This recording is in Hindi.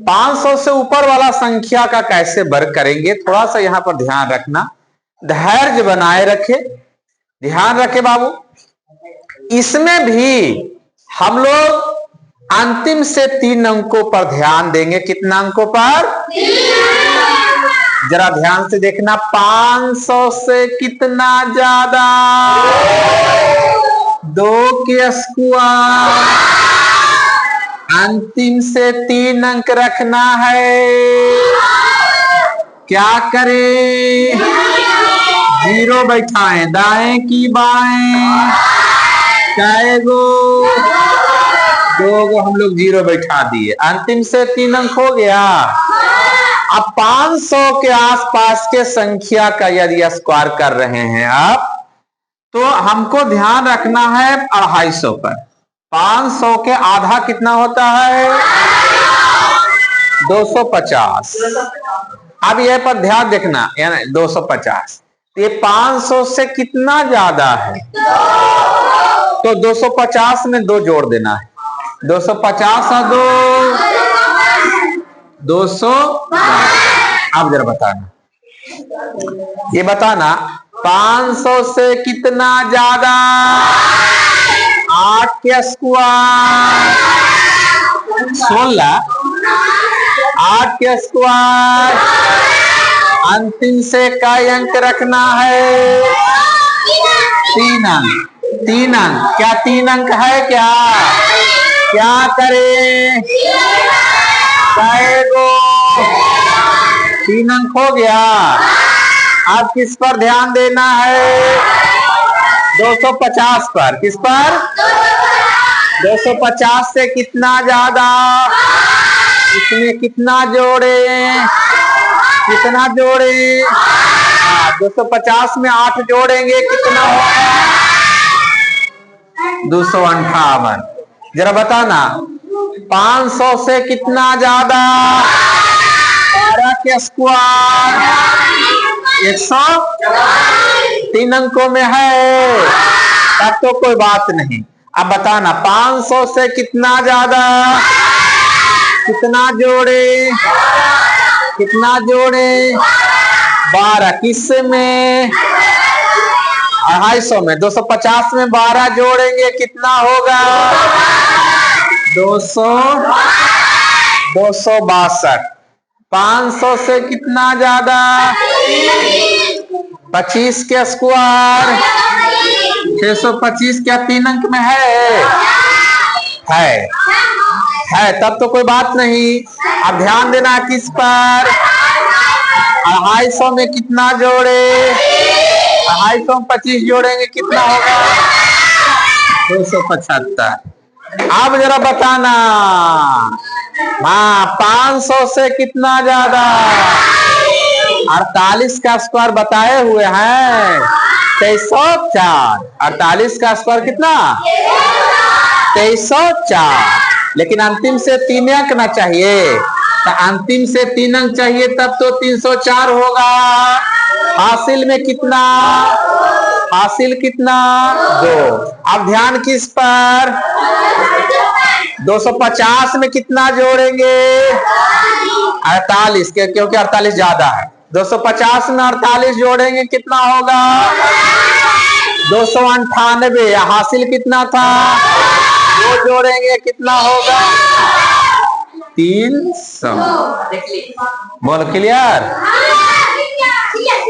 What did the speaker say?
500 से ऊपर वाला संख्या का कैसे वर्ग करेंगे, थोड़ा सा यहां पर ध्यान रखना, धैर्य बनाए रखे, ध्यान रखे बाबू। इसमें भी हम लोग अंतिम से 3 अंकों पर ध्यान देंगे। कितना अंकों पर? जरा ध्यान से देखना, 500 से कितना ज्यादा? 2 के स्क्वायर। अंतिम से 3 अंक रखना है, क्या करें? 0 बैठाएं, दाएं की बाएं, कै गो? 2 गो हम लोग 0 बैठा दिए, अंतिम से 3 अंक हो गया। अब 500 के आसपास के संख्या का यदि स्क्वायर कर रहे हैं आप, तो हमको ध्यान रखना है 250 पर। 500 के आधा कितना होता है? 250। अब यह पर ध्यान देखना, यानी 250, ये 500 से कितना ज्यादा है? तो 250 में 2 जोड़ देना है, 250 और 200। अब जरा बताना, ये बताना 500 से कितना ज्यादा? 8 के स्क्वायर। 16, 8 के स्क्वायर। अंतिम से कई अंक रखना है? 3 अंक। 3 अंक, क्या 3 अंक है क्या? क्या करें? कै गो? 3 अंक हो गया। अब किस पर ध्यान देना है? 250 पर। किस पर? 250 से कितना ज्यादा? इसमें कितना जोड़े? कितना जोड़े? 250 में 8 जोड़ेंगे, कितना होगा? 258। जरा बताना, 500 से कितना ज्यादा? 12 के स्क्वायर। 100। 3 अंकों में है, तब तो कोई बात नहीं। अब बताना, 500 से कितना ज्यादा? कितना जोड़े? कितना जोड़े? 12। किस में? 250 में। 250 में 12 जोड़ेंगे, कितना होगा? 262। 500 से कितना ज्यादा? 25 के स्क्वायर। 625। क्या 3 अंक में है? है, तब तो कोई बात नहीं। अब ध्यान देना किस पर? 250 में कितना जोड़े? 250 में 25 जोड़ेंगे, कितना होगा? 275। अब जरा बताना, हाँ, 500 से कितना ज्यादा? 48 का स्क्वायर बताए हुए हैं 2304। 48 का स्क्वायर कितना? 2304। लेकिन अंतिम से 3 अंक ना चाहिए, तो अंतिम से 3 अंक चाहिए, तब तो 304 होगा। हासिल में कितना? हासिल कितना? 2। अब ध्यान किस पर? 250 में कितना जोड़ेंगे? 48 के, क्योंकि 48 ज्यादा है। 250 में 48 जोड़ेंगे, कितना होगा? 298। हासिल कितना था? 2 जोड़ेंगे, कितना होगा? 300। बोल क्लियर?